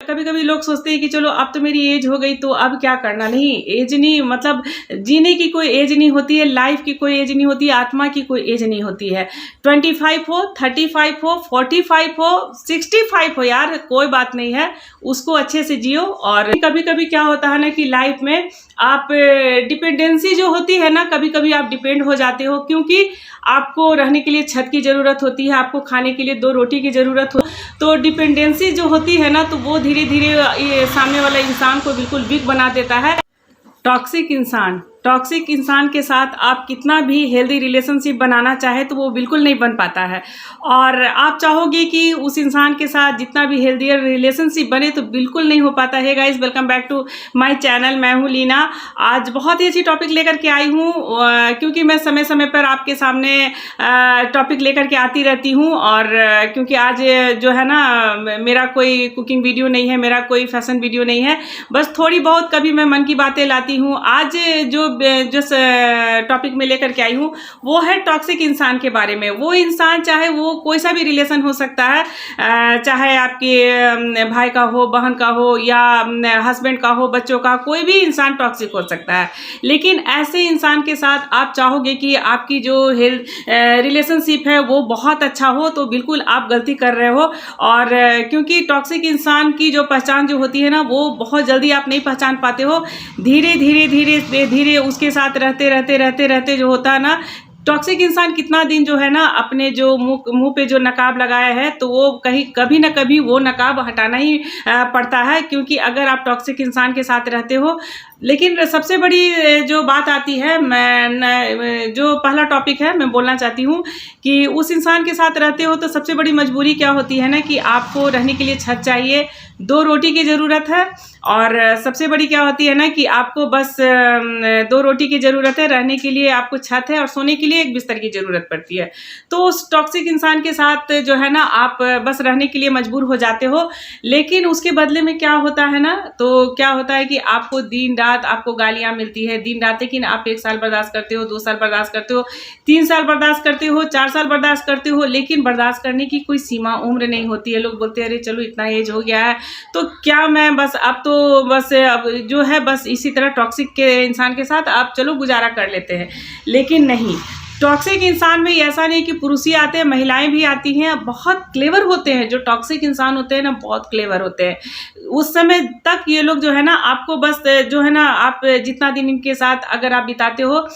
कभी कभी लोग सोचते हैं कि चलो अब तो मेरी एज हो गई तो अब क्या करना। नहीं, एज नहीं, मतलब जीने की कोई एज नहीं होती है, लाइफ की कोई एज नहीं होती है, आत्मा की कोई एज नहीं होती है। 25 हो, 35 हो, 45 हो, 65 हो, यार कोई बात नहीं है, उसको अच्छे से जियो। और कभी कभी क्या होता है ना कि लाइफ में आप डिपेंडेंसी जो होती है ना, कभी कभी आप डिपेंड हो जाते हो, क्योंकि आपको रहने के लिए छत की ज़रूरत होती है, आपको खाने के लिए 2 रोटी की ज़रूरत हो। तो डिपेंडेंसी जो होती है ना, तो वो धीरे धीरे ये सामने वाला इंसान को बिल्कुल वीक बना देता है। टॉक्सिक इंसान के साथ आप कितना भी हेल्दी रिलेशनशिप बनाना चाहे तो वो बिल्कुल नहीं बन पाता है। और आप चाहोगे कि उस इंसान के साथ जितना भी हेल्दियर रिलेशनशिप बने तो बिल्कुल नहीं हो पाता है। Guys, welcome back to my channel. मैं हूँ लीना। आज बहुत ही अच्छी टॉपिक लेकर के आई हूँ, क्योंकि मैं समय समय पर आपके सामने टॉपिक लेकर के आती रहती हूँ। और क्योंकि आज जो है ना, मेरा कोई कुकिंग वीडियो नहीं है, मेरा कोई फैशन वीडियो नहीं है, बस थोड़ी बहुत कभी मैं मन की बातें लाती हूँ। आज जो टॉपिक में लेकर के आई हूँ वो है टॉक्सिक इंसान के बारे में। वो इंसान, चाहे वो कोई सा भी रिलेशन हो सकता है, चाहे आपके भाई का हो, बहन का हो, या हस्बैंड का हो, बच्चों का, कोई भी इंसान टॉक्सिक हो सकता है। लेकिन ऐसे इंसान के साथ आप चाहोगे कि आपकी जो रिलेशनशिप है वो बहुत अच्छा हो, तो बिल्कुल आप गलती कर रहे हो। और क्योंकि टॉक्सिक इंसान की जो पहचान जो होती है ना, वो बहुत जल्दी आप नहीं पहचान पाते हो। धीरे धीरे धीरे धीरे उसके साथ रहते जो होता है ना, टॉक्सिक इंसान कितना दिन जो है ना अपने जो मुंह पे जो नकाब लगाया है, तो वो कहीं कभी ना कभी वो नकाब हटाना ही पड़ता है, क्योंकि अगर आप टॉक्सिक इंसान के साथ रहते हो। लेकिन सबसे बड़ी जो बात आती है, मैं जो पहला टॉपिक है मैं बोलना चाहती हूँ कि उस इंसान के साथ रहते हो तो सबसे बड़ी मजबूरी क्या होती है ना कि आपको रहने के लिए छत चाहिए, 2 रोटी की ज़रूरत है। और सबसे बड़ी क्या होती है ना कि आपको बस 2 रोटी की ज़रूरत है, रहने के लिए आपको छत है, और सोने के लिए एक बिस्तर की ज़रूरत पड़ती है। तो उस टॉक्सिक इंसान के साथ जो है ना आप बस रहने के लिए मजबूर हो जाते हो। लेकिन उसके बदले में क्या होता है ना, तो क्या होता है कि आपको दिन रात आपको गालियाँ मिलती है, दिन रात। लेकिन आप 1 साल बर्दाश्त करते हो, 2 साल बर्दाश्त करते हो, 3 साल बर्दाश्त करते हो, 4 साल बर्दाश्त करते हो, लेकिन बर्दाश्त करने की कोई सीमा उम्र नहीं होती है। लोग बोलते हैं अरे चलो इतना एज हो गया है तो क्या, मैं बस अब तो बस अब जो है बस इसी तरह टॉक्सिक के इंसान के साथ आप चलो गुजारा कर लेते हैं। लेकिन नहीं, टॉक्सिक इंसान में ऐसा नहीं कि पुरुष ही आते हैं, महिलाएं भी आती हैं। बहुत क्लेवर होते हैं जो टॉक्सिक इंसान होते हैं ना, बहुत क्लेवर होते हैं। उस समय तक ये लोग जो है ना आपको बस जो है ना, आप जितना दिन इनके साथ अगर आप बिताते हो,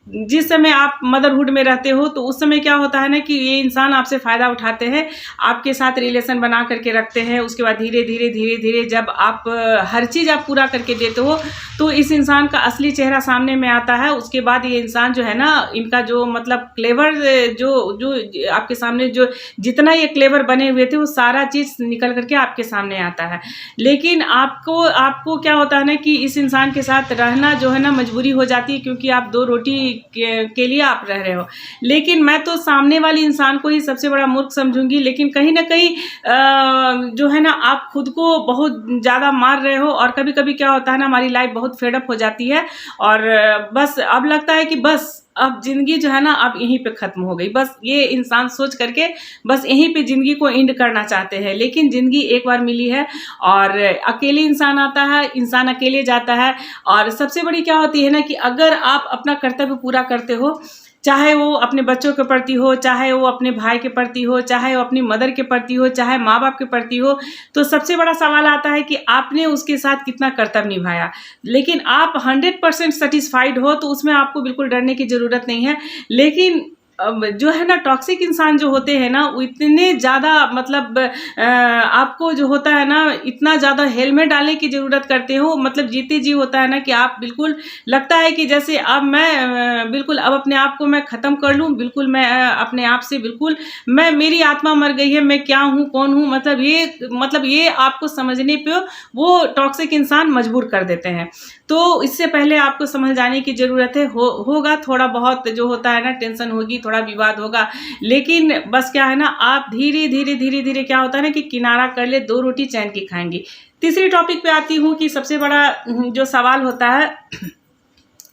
जिस समय आप मदरहुड में रहते हो, तो उस समय क्या होता है ना कि ये इंसान आपसे फ़ायदा उठाते हैं, आपके साथ रिलेशन बना करके रखते हैं। उसके बाद धीरे धीरे जब आप हर चीज़ आप पूरा करके देते हो तो इस इंसान का असली चेहरा सामने में आता है। उसके बाद ये इंसान जो है ना, इनका जो मतलब क्लेवर जो आपके सामने जो जितना ये क्लेवर बने हुए थे वो सारा चीज़ निकल करके आपके सामने आता है। लेकिन आपको क्या होता है ना कि इस इंसान के साथ रहना जो है ना मजबूरी हो जाती है, क्योंकि आप 2 रोटी के लिए आप रह रहे हो। लेकिन मैं तो सामने वाले इंसान को ही सबसे बड़ा मूर्ख समझूंगी। लेकिन कहीं ना कहीं जो है ना आप खुद को बहुत ज़्यादा मार रहे हो। और कभी कभी क्या होता है ना, हमारी लाइफ बहुत फेड अप हो जाती है, और बस अब लगता है कि बस अब ज़िंदगी जो है ना अब यहीं पे ख़त्म हो गई। बस ये इंसान सोच करके बस यहीं पे ज़िंदगी को एंड करना चाहते हैं। लेकिन ज़िंदगी एक बार मिली है, और अकेले इंसान आता है, इंसान अकेले जाता है। और सबसे बड़ी क्या होती है ना कि अगर आप अपना कर्तव्य पूरा करते हो, चाहे वो अपने बच्चों के प्रति हो, चाहे वो अपने भाई के प्रति हो, चाहे वो अपनी मदर के प्रति हो, चाहे माँ बाप के प्रति हो, तो सबसे बड़ा सवाल आता है कि आपने उसके साथ कितना कर्तव्य निभाया। लेकिन आप 100% सेटिस्फाइड हो तो उसमें आपको बिल्कुल डरने की ज़रूरत नहीं है। लेकिन अब जो है ना टॉक्सिक इंसान जो होते हैं ना, वो इतने ज़्यादा मतलब आपको जो होता है ना इतना ज़्यादा हेलमेट डालने की ज़रूरत करते हो। मतलब जीते जी होता है ना कि आप बिल्कुल लगता है कि जैसे अब मैं बिल्कुल अब अपने आप को मैं ख़त्म कर लूँ। बिल्कुल मैं अपने आप से बिल्कुल मेरी आत्मा मर गई है, मैं क्या हूँ, कौन हूँ, मतलब ये आपको समझने पे वो टॉक्सिक इंसान मजबूर कर देते हैं। तो इससे पहले आपको समझ जाने की ज़रूरत है। होगा थोड़ा बहुत जो होता है ना, टेंशन होगी, थोड़ा विवाद होगा, लेकिन बस क्या है ना, आप धीरे धीरे क्या होता है ना कि किनारा कर ले, 2 रोटी चैन की खाएंगी। तीसरी टॉपिक पे आती हूँ कि सबसे बड़ा जो सवाल होता है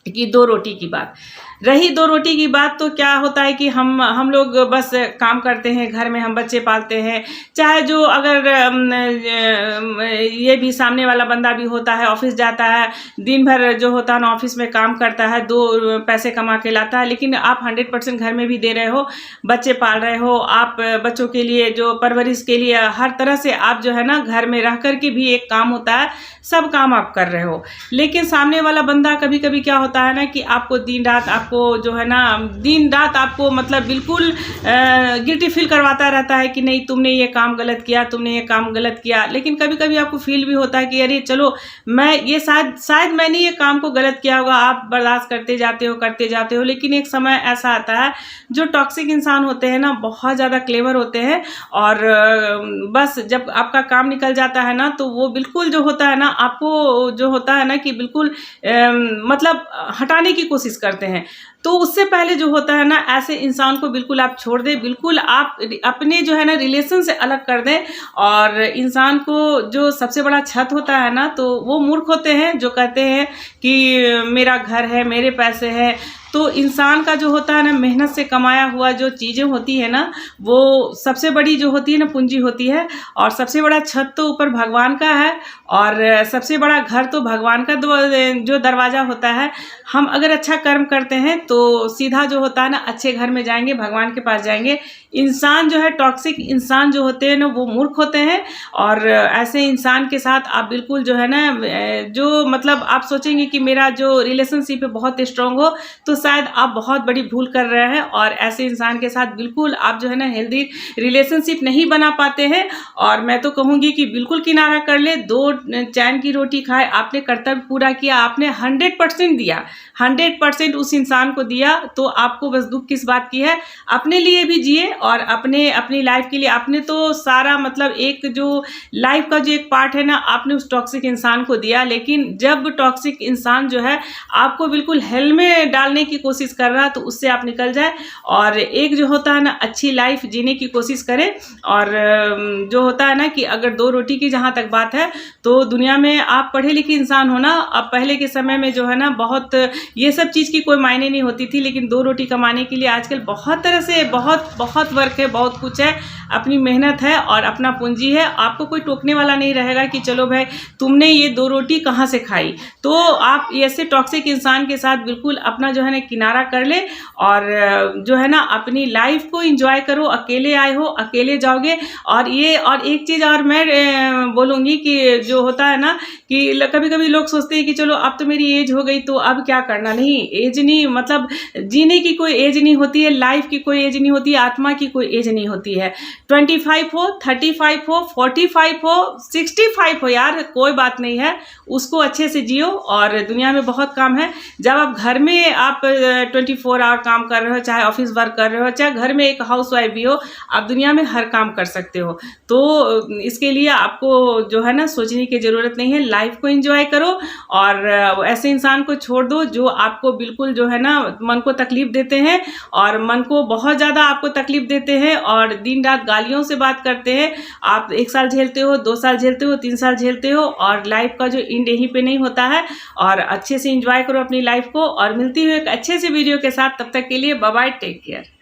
कि 2 रोटी की बात। रही 2 रोटी की बात, तो क्या होता है कि हम लोग बस काम करते हैं, घर में हम बच्चे पालते हैं। चाहे जो अगर ये भी सामने वाला बंदा भी होता है, ऑफ़िस जाता है, दिन भर जो होता है ना ऑफ़िस में काम करता है, 2 पैसे कमा के लाता है, लेकिन आप 100% घर में भी दे रहे हो, बच्चे पाल रहे हो, आप बच्चों के लिए जो परवरिश के लिए हर तरह से आप जो है ना घर में रह कर के भी एक काम होता है, सब काम आप कर रहे हो। लेकिन सामने वाला बंदा कभी-कभी क्या होता है ना कि आपको दिन-रात आपको जो है ना दिन-रात आपको मतलब बिल्कुल गिल्टी फ़ील करवाता रहता है कि नहीं तुमने ये काम गलत किया, तुमने ये काम गलत किया। लेकिन कभी-कभी आपको फ़ील भी होता है कि अरे चलो मैं ये शायद मैंने ये काम को गलत किया होगा, आप बर्दाश्त करते जाते हो। लेकिन एक समय ऐसा आता है, जो टॉक्सिक इंसान होते हैं ना बहुत ज़्यादा क्लेवर होते हैं और बस जब आपका काम निकल जाता है ना तो वो बिल्कुल जो होता है ना आपको जो होता है ना कि बिल्कुल मतलब हटाने की कोशिश करते हैं। तो उससे पहले जो होता है ना ऐसे इंसान को बिल्कुल आप छोड़ दें, बिल्कुल आप अपने जो है ना रिलेशन से अलग कर दें। और इंसान को जो सबसे बड़ा छत होता है ना तो वो मूर्ख होते हैं जो कहते हैं कि मेरा घर है, मेरे पैसे हैं। तो इंसान का जो होता है ना मेहनत से कमाया हुआ जो चीज़ें होती है ना वो सबसे बड़ी जो होती है ना पूंजी होती है। और सबसे बड़ा छत तो ऊपर भगवान का है और सबसे बड़ा घर तो भगवान का जो दरवाज़ा होता है। हम अगर अच्छा कर्म करते हैं तो सीधा जो होता है ना अच्छे घर में जाएंगे, भगवान के पास जाएंगे। इंसान जो है टॉक्सिक इंसान जो होते हैं ना वो मूर्ख होते हैं। और ऐसे इंसान के साथ आप बिल्कुल जो है ना जो मतलब आप सोचेंगे कि मेरा जो रिलेशनशिप है बहुत स्ट्रांग हो, तो शायद आप बहुत बड़ी भूल कर रहे हैं। और ऐसे इंसान के साथ बिल्कुल आप जो है ना हेल्दी रिलेशनशिप नहीं बना पाते हैं। और मैं तो कहूँगी कि बिल्कुल किनारा कर ले, 2 चैन की रोटी खाए, आपने कर्तव्य पूरा किया, आपने 100% दिया, 100% उस इंसान को दिया। तो आपको बस दुख किस बात की है, अपने लिए भी जिए और अपनी लाइफ के लिए आपने तो सारा मतलब एक जो लाइफ का जो एक पार्ट है ना आपने उस टॉक्सिक इंसान को दिया। लेकिन जब टॉक्सिक इंसान जो है आपको बिल्कुल हेल में डालने की कोशिश कर रहा है तो उससे आप निकल जाए और एक जो होता है ना अच्छी लाइफ जीने की कोशिश करें। और जो होता है ना कि अगर 2 रोटी की जहाँ तक बात है तो दुनिया में आप पढ़े लिखे इंसान हो ना। अब पहले के समय में जो है ना बहुत ये सब चीज़ की कोई मायने नहीं होती थी, लेकिन 2 रोटी कमाने के लिए आजकल बहुत तरह से बहुत वर्क है, बहुत कुछ है, अपनी मेहनत है और अपना पूंजी है। आपको कोई टोकने वाला नहीं रहेगा कि चलो भाई तुमने ये 2 रोटी कहाँ से खाई। तो आप ऐसे टॉक्सिक इंसान के साथ बिल्कुल अपना जो है ना किनारा कर ले और जो है ना अपनी लाइफ को एंजॉय करो। अकेले आए हो, अकेले जाओगे। और एक चीज़ और मैं बोलूँगी कि जो होता है ना कि कभी-कभी लोग सोचते हैं कि चलो अब तो मेरी एज हो गई तो अब क्या करना। नहीं, एज नहीं, मतलब जीने की कोई एज नहीं होती है, लाइफ की कोई एज नहीं होती है, आत्मा की कोई एज नहीं होती है। 25 हो, 35 हो, 45 हो, 65 हो, यार कोई बात नहीं है, उसको अच्छे से जियो। और दुनिया में बहुत काम है। जब आप घर में आप 24 आवर काम कर रहे हो, चाहे ऑफिस वर्क कर रहे हो, चाहे घर में एक हाउसवाइफ भी हो, आप दुनिया में हर काम कर सकते हो। तो इसके लिए आपको जो है ना सोचने की ज़रूरत नहीं है, लाइफ को एंजॉय करो और ऐसे इंसान को छोड़ दो जो आपको बिल्कुल जो है ना मन को तकलीफ देते हैं और मन को बहुत ज़्यादा आपको तकलीफ देते हैं और दिन रात गालियों से बात करते हैं। आप 1 साल झेलते हो, 2 साल झेलते हो, 3 साल झेलते हो और लाइफ का जो एंड यहीं पे नहीं होता है। और अच्छे से एंजॉय करो अपनी लाइफ को और मिलती हूँ एक अच्छे से वीडियो के साथ। तब तक के लिए बाय बाय, टेक केयर।